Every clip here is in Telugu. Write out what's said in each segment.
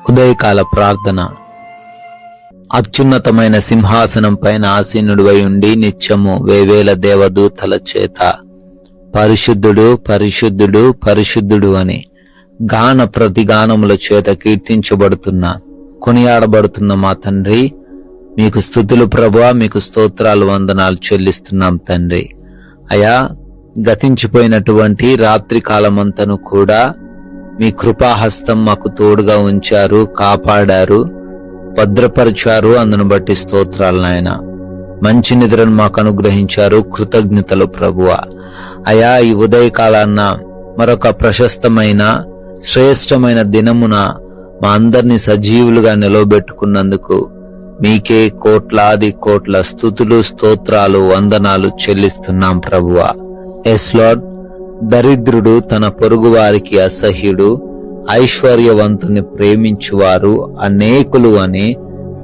ఉదయకాల ప్రార్థన. అత్యున్నతమైన సింహాసనం పైన ఆసీనుడివై ఉండి నిత్యము వేవేల దేవదూతల చేత పరిశుద్ధుడు పరిశుద్ధుడు పరిశుద్ధుడు అని గాన ప్రతిగానముల చేత కీర్తించబడుతున్న కొనియాడబడుతున్న మా తండ్రి, మీకు స్తుతులు ప్రభువా, మీకు స్తోత్రాలు వందనాలు చెల్లిస్తున్నాం తండ్రి. అయా, గతించిపోయినటువంటి రాత్రి కాలమంతను కూడా మీ కృపాహస్తం మాకు తోడుగా ఉంచారు, కాపాడారు, భద్రపరిచారు. అందును బట్టి స్తోత్రాలు నాయన. మంచి నిద్రను మాకు అనుగ్రహించారు, కృతజ్ఞతలు ప్రభువా. అయా, ఈ ఉదయకాలాన్న మరొక ప్రశస్తమైన శ్రేష్టమైన దినమున మా అందరినీ సజీవులుగా నిలవబెట్టుకున్నందుకు మీకే కోట్లాది కోట్ల స్తుతులు స్తోత్రాలు వందనాలు చెల్లిస్తున్నాం ప్రభువా. Yes Lord. దరిద్రుడు తన పొరుగు వారికి అసహ్యుడు, ఐశ్వర్యవంతుని ప్రేమించువారు అనేకులు అని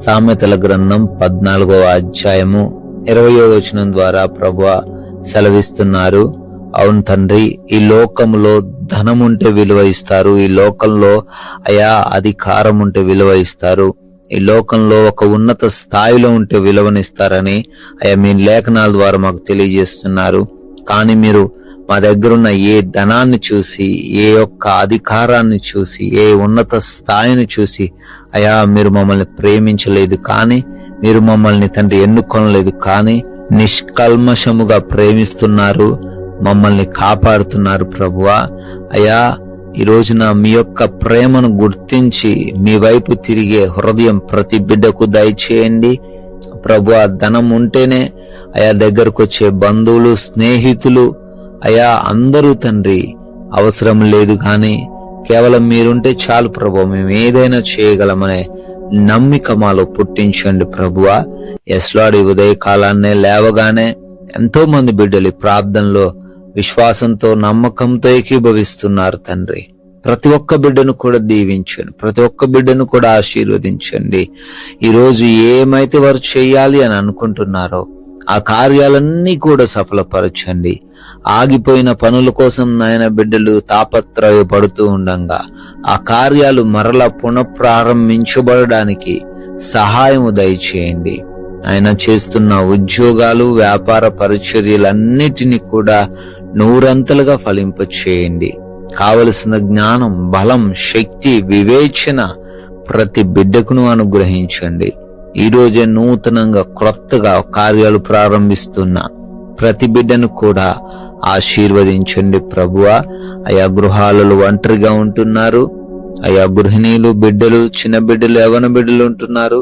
సామెతల గ్రంథం 14వ అధ్యాయము 20వ వచనం ద్వారా ప్రభువా సెలవిస్తున్నారు. అవును తండ్రి, ఈ లోకంలో ధనముంటే విలువ ఇస్తారు, ఈ లోకంలో అయా అధికారం ఉంటే విలువ ఇస్తారు, ఈ లోకంలో ఒక ఉన్నత స్థాయిలో ఉంటే విలువనిస్తారని అయా మీ లేఖనాల ద్వారా మాకు తెలియజేస్తున్నారు. కానీ మీరు మా దగ్గరున్న ఏ ధనాన్ని చూసి, ఏ యొక్క అధికారాన్ని చూసి, ఏ ఉన్నత స్థాయిని చూసి అయా మీరు మమ్మల్ని ప్రేమించలేదు, కానీ మీరు మమ్మల్ని తండ్రి ఎన్నుకొనలేదు, కానీ నిష్కల్మషముగా ప్రేమిస్తున్నారు, మమ్మల్ని కాపాడుతున్నారు ప్రభువా. అయా, ఈ రోజున మీ యొక్క ప్రేమను గుర్తించి మీ వైపు తిరిగే హృదయం ప్రతి బిడ్డకు దయచేయండి ప్రభువా. ధనం ఉంటేనే అయా దగ్గరకు వచ్చే బంధువులు, స్నేహితులు అయా అందరూ తండ్రి అవసరం లేదు, కానీ కేవలం మీరుంటే చాలు ప్రభువా, మేము ఏదైనా చేయగలమనే నమ్మిక మాలో పుట్టించండి ప్రభువా. Yes Lord. ఈ ఉదయ కాలాన్నే లేవగానే ఎంతో మంది బిడ్డలు ప్రార్థనలో విశ్వాసంతో నమ్మకంతో ఏకీభవిస్తున్నారు తండ్రి. ప్రతి ఒక్క బిడ్డను కూడా దీవించండి, ప్రతి ఒక్క బిడ్డను కూడా ఆశీర్వదించండి. ఈరోజు ఏమైతే వారు చేయాలి అని అనుకుంటున్నారో ఆ కార్యాలన్నీ కూడా సఫలపరచండి. ఆగిపోయిన పనుల కోసం నాయన బిడ్డలు తాపత్రయపడుతూ ఉండంగా ఆ కార్యాలు మరలా పునఃప్రారంభించబడడానికి సహాయము దయచేయండి. ఆయన చేస్తున్న ఉద్యోగాలు, వ్యాపార పరిచర్యలన్నిటినీ కూడా నూరంతలుగా ఫలింపచేయండి. కావలసిన జ్ఞానం, బలం, శక్తి, వివేచన ప్రతి బిడ్డకును అనుగ్రహించండి. ఈ రోజే నూతనంగా క్రొత్తగా కార్యాలు ప్రారంభిస్తున్న ప్రతి బిడ్డను కూడా ఆశీర్వదించండి ప్రభువా. అయా, గృహాలలో ఒంటరిగా ఉంటున్నారు, అయా గృహిణీలు, బిడ్డలు, చిన్న బిడ్డలు, యవ్వన బిడ్డలు ఉంటున్నారు.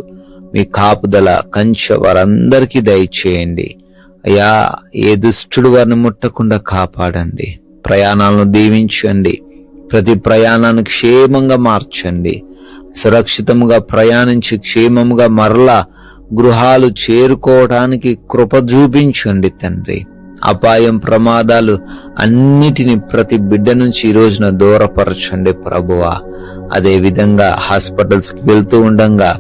మీ కాపుదల కంచె వారందరికీ దయచేయండి. అయ్యా, ఏ దుష్టుడు వారిని ముట్టకుండా కాపాడండి. ప్రయాణాలను దీవించండి, ప్రతి ప్రయాణాన్ని క్షేమంగా మార్చండి. సురక్షితముగా ప్రయాణించి క్షేమముగా మరలా గృహాలు చేరుకోవడానికి కృప చూపించండి తండ్రి. అపాయం, ప్రమాదాలు అన్నిటిని ప్రతి బిడ్డ నుంచి ఈ రోజున దూరపరచండి ప్రభువా. అదే విధంగా హాస్పిటల్స్ కి వెళ్తూ ఉండంగా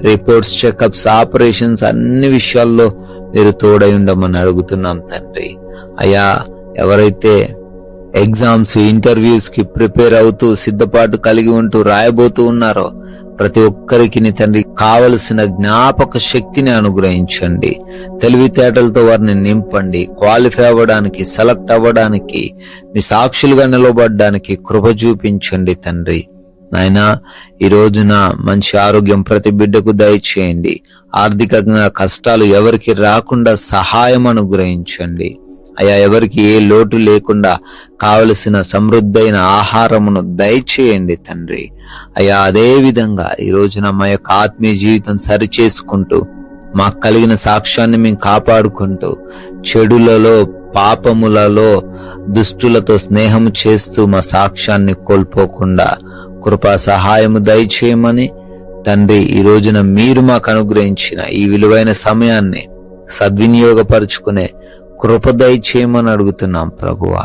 రిపోర్ట్స్, చెకప్స్, ఆపరేషన్స్ అన్ని విషయాల్లో మీరు తోడై ఉండమని అడుగుతున్నాం తండ్రి. అయ్యా, ఎవరైతే ఎగ్జామ్స్, ఇంటర్వ్యూస్ కి ప్రిపేర్ అవుతూ సిద్ధపాటు కలిగి ఉంటూ రాయబోతూ ఉన్నారో ప్రతి ఒక్కరికి తండ్రి కావలసిన జ్ఞాపక శక్తిని అనుగ్రహించండి. తెలివితేటలతో వారిని నింపండి. క్వాలిఫై అవ్వడానికి, సెలెక్ట్ అవ్వడానికి, మీ సాక్షులుగా నిలబడడానికి కృప చూపించండి తండ్రి. నాయనా, ఈ రోజున మంచి ఆరోగ్యం ప్రతి బిడ్డకు దయచేయండి. ఆర్థికంగా కష్టాలు ఎవరికి రాకుండా సహాయం అనుగ్రహించండి. అయా, ఎవరికి ఏ లోటు లేకుండా కావలసిన సమృద్ధైన ఆహారమును దయచేయండి తండ్రి. అయా, అదే విధంగా ఈ రోజున మా యొక్క ఆత్మీయ జీవితం సరిచేసుకుంటూ మాకు కలిగిన సాక్ష్యాన్ని మేము కాపాడుకుంటూ చెడులలో, పాపములలో, దుష్టులతో స్నేహం చేస్తూ మా సాక్ష్యాన్ని కోల్పోకుండా కృపా సహాయము దయచేయమని తండ్రి, ఈ రోజున మీరు మాకు అనుగ్రహించిన ఈ విలువైన సమయాన్ని సద్వినియోగపరుచుకునే కృప దయచేయమని అడుగుతున్నాం ప్రభువా.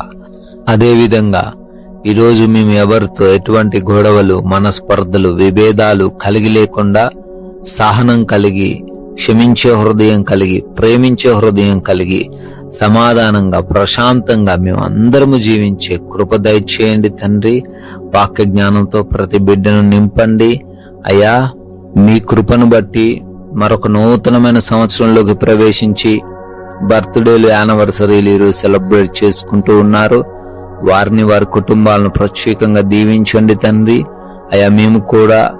అదేవిధంగా ఈరోజు మేము ఎవరితో ఎటువంటి గొడవలు, మనస్పర్ధలు, విభేదాలు కలిగి లేకుండా సహనం కలిగి, క్షమించే హృదయం కలిగి, ప్రేమించే హృదయం కలిగి, సమాధానంగా, ప్రశాంతంగా మేము అందరము జీవించే కృప దయచేయండి తండ్రి. వాక్య జ్ఞానంతో ప్రతి బిడ్డను నింపండి. అయ్యా, మీ కృపను బట్టి మరొక నూతనమైన సంవత్సరంలోకి ప్రవేశించి బర్త్డేలు, యానివర్సరీలు ఈరోజు సెలబ్రేట్ చేసుకుంటూ ఉన్నారు. వారిని, వారి కుటుంబాలను ప్రత్యేకంగా దీవించండి తండ్రి. అయ్యా, మేము కూడా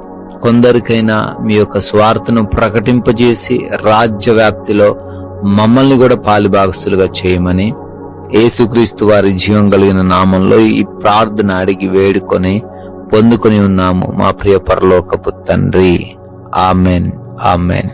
కొందరికైనా మీ యొక్క స్వార్థను ప్రకటింపజేసి రాజ్య వ్యాప్తిలో మమ్మల్ని కూడా పాలిభాగస్తులుగా చేయమని యేసుక్రీస్తు వారి జీవం కలిగిన నామంలో ఈ ప్రార్థన అడిగి వేడుకొని పొందుకొని ఉన్నాము మా ప్రియ పరలోకపు తండ్రి. Amen, amen.